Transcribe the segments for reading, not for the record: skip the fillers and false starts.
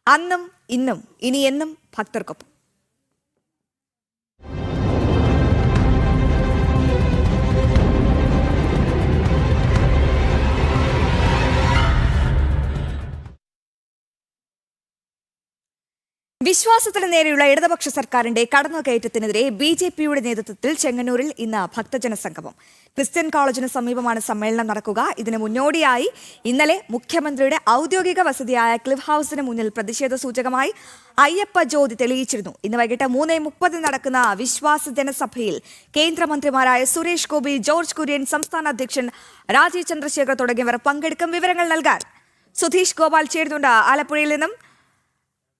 അന്നും ഇന്നും ഇനി എന്നും ഭക്തർക്കൊപ്പം. വിശ്വാസത്തിന് നേരെയുള്ള ഇടതുപക്ഷ സർക്കാരിന്റെ കടന്നുകയറ്റത്തിനെതിരെ ബി.ജെ.പിയുടെ നേതൃത്വത്തിൽ ചെങ്ങന്നൂരിൽ ഇന്ന് ഭക്തജന സംഗമം. ക്രിസ്ത്യൻ കോളേജിന് സമീപമാണ് സമ്മേളനം നടക്കുക. ഇതിന് മുന്നോടിയായി ഇന്നലെ മുഖ്യമന്ത്രിയുടെ ഔദ്യോഗിക വസതിയായ ക്ലിഫ് ഹൌസിന് മുന്നിൽ പ്രതിഷേധ സൂചകമായി അയ്യപ്പ ജ്യോതി തെളിയിച്ചിരുന്നു. ഇന്ന് വൈകിട്ട് 3:30 നടക്കുന്ന വിശ്വാസ ജനസഭയിൽ കേന്ദ്രമന്ത്രിമാരായ സുരേഷ് ഗോപി, ജോർജ് കുര്യൻ, സംസ്ഥാന അധ്യക്ഷൻ രാജീവ് ചന്ദ്രശേഖർ തുടങ്ങിയവർ പങ്കെടുക്കും. വിവരങ്ങൾ നൽകാൻ സുധീഷ് ഗോപാൽ ചേരുന്നുണ്ട് ആലപ്പുഴയിൽ നിന്നും.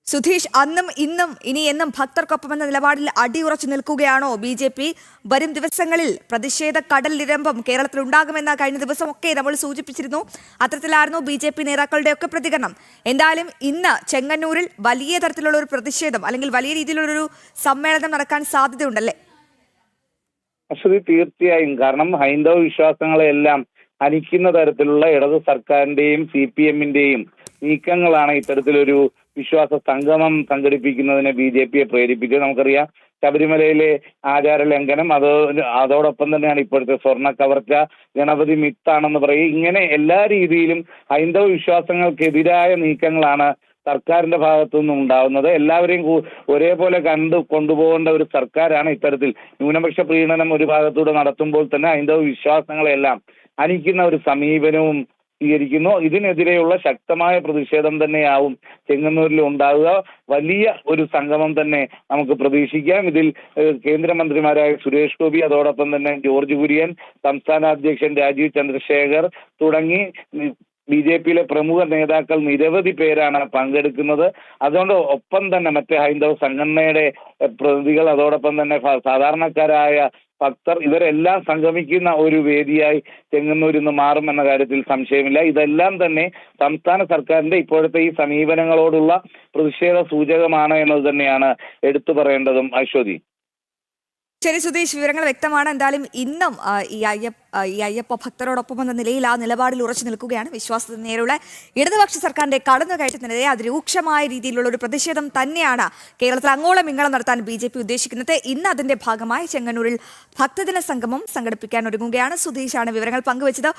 സുധീഷ്, അന്നും ഇന്നും ഇനി എന്നും ഭക്തർക്കൊപ്പമെന്ന നിലപാടിൽ അടിയുറച്ചു നിൽക്കുകയാണോ ബി.ജെ.പി? വരും ദിവസങ്ങളിൽ പ്രതിഷേധ കടലിരമ്പം കേരളത്തിൽ ഉണ്ടാകുമെന്ന് കഴിഞ്ഞ ദിവസമൊക്കെ നമ്മൾ സൂചിപ്പിച്ചിരുന്നു. അത്തരത്തിലായിരുന്നു ബി.ജെ.പി നേതാക്കളുടെ ഒക്കെ പ്രതികരണം. എന്തായാലും ഇന്ന് ചെങ്ങന്നൂരിൽ വലിയ തരത്തിലുള്ള ഒരു പ്രതിഷേധം അല്ലെങ്കിൽ വലിയ രീതിയിലുള്ളൊരു സമ്മേളനം നടക്കാൻ സാധ്യതയുണ്ടല്ലേ? അശ്വതി, തീർച്ചയായും. കാരണം ഹൈന്ദവ വിശ്വാസങ്ങളെല്ലാം ഹനിക്കുന്ന തരത്തിലുള്ള ഇടത് സർക്കാരിന്റെയും CPM-ന്റെയും നീക്കങ്ങളാണ് ഇത്തരത്തിലൊരു വിശ്വാസ സംഗമം സംഘടിപ്പിക്കുന്നതിന് ബി.ജെ.പിയെ പ്രേരിപ്പിച്ചത്. നമുക്കറിയാം, ശബരിമലയിലെ ആചാര ലംഘനം, അതോടൊപ്പം തന്നെയാണ് ഇപ്പോഴത്തെ സ്വർണ്ണ കവർച്ച, ഗണപതി മിത്താണെന്ന് പറയും. ഇങ്ങനെ എല്ലാ രീതിയിലും ഹൈന്ദവ വിശ്വാസങ്ങൾക്കെതിരായ നീക്കങ്ങളാണ് സർക്കാരിന്റെ ഭാഗത്തു നിന്നും ഉണ്ടാവുന്നത്. എല്ലാവരെയും ഒരേപോലെ കൊണ്ടുപോകേണ്ട ഒരു സർക്കാരാണ് ഇത്തരത്തിൽ ന്യൂനപക്ഷ പ്രീണനം ഒരു ഭാഗത്തൂടെ നടത്തുമ്പോൾ തന്നെ ഹൈന്ദവ വിശ്വാസങ്ങളെല്ലാം ഹനിക്കുന്ന ഒരു സമീപനവും സ്വീകരിക്കുന്നു. ഇതിനെതിരെയുള്ള ശക്തമായ പ്രതിഷേധം തന്നെയാവും ചെങ്ങന്നൂരിൽ ഉണ്ടാവുക. വലിയ ഒരു സംഗമം തന്നെ നമുക്ക് പ്രതീക്ഷിക്കാം. ഇതിൽ കേന്ദ്രമന്ത്രിമാരായ സുരേഷ് ഗോപി, അതോടൊപ്പം തന്നെ ജോർജ് കുര്യൻ, സംസ്ഥാന അധ്യക്ഷൻ രാജീവ് ചന്ദ്രശേഖർ തുടങ്ങി ബി.ജെ.പിയിലെ പ്രമുഖ നേതാക്കൾ നിരവധി പേരാണ് പങ്കെടുക്കുന്നത്. അതുകൊണ്ട് ഒപ്പം തന്നെ മറ്റ് ഹൈന്ദവ സംഘടനയുടെ പ്രതിനിധികൾ, അതോടൊപ്പം തന്നെ സാധാരണക്കാരായ ഭക്തർ, ഇവരെല്ലാം സംഗമിക്കുന്ന ഒരു വേദിയായി ചെങ്ങന്നൂർ ഇന്ന് മാറുമെന്ന കാര്യത്തിൽ സംശയമില്ല. ഇതെല്ലാം തന്നെ സംസ്ഥാന സർക്കാരിന്റെ ഇപ്പോഴത്തെ ഈ സമീപനങ്ങളോടുള്ള പ്രതിഷേധ സൂചകമാണ് എന്നത് തന്നെയാണ് എടുത്തു പറയേണ്ടതും. അശ്വതി. ശരി സുധീഷ്, വിവരങ്ങൾ വ്യക്തമാണ്. എന്തായാലും ഇന്നും ഈ അയ്യപ്പ ഭക്തരോടൊപ്പം എന്ന നിലയിൽ ആ നിലപാടിൽ ഉറച്ചു നിൽക്കുകയാണ്. വിശ്വാസത്തിന് നേരെയുള്ള ഇടതുപക്ഷ സർക്കാരിന്റെ കടന്നുകയറ്റത്തിനെതിരെ അതിരൂക്ഷമായ രീതിയിലുള്ള ഒരു പ്രതിഷേധം തന്നെയാണ് കേരളത്തിൽ അങ്ങോളം ഇങ്ങോളം നടത്താൻ ബി.ജെ.പി ഉദ്ദേശിക്കുന്നത്. ഇന്ന് അതിന്റെ ഭാഗമായി ചെങ്ങന്നൂരിൽ ഭക്തജന സംഗമം സംഘടിപ്പിക്കാൻ ഒരുങ്ങുകയാണ്. സുധീഷാണ് വിവരങ്ങൾ പങ്കുവച്ചത്.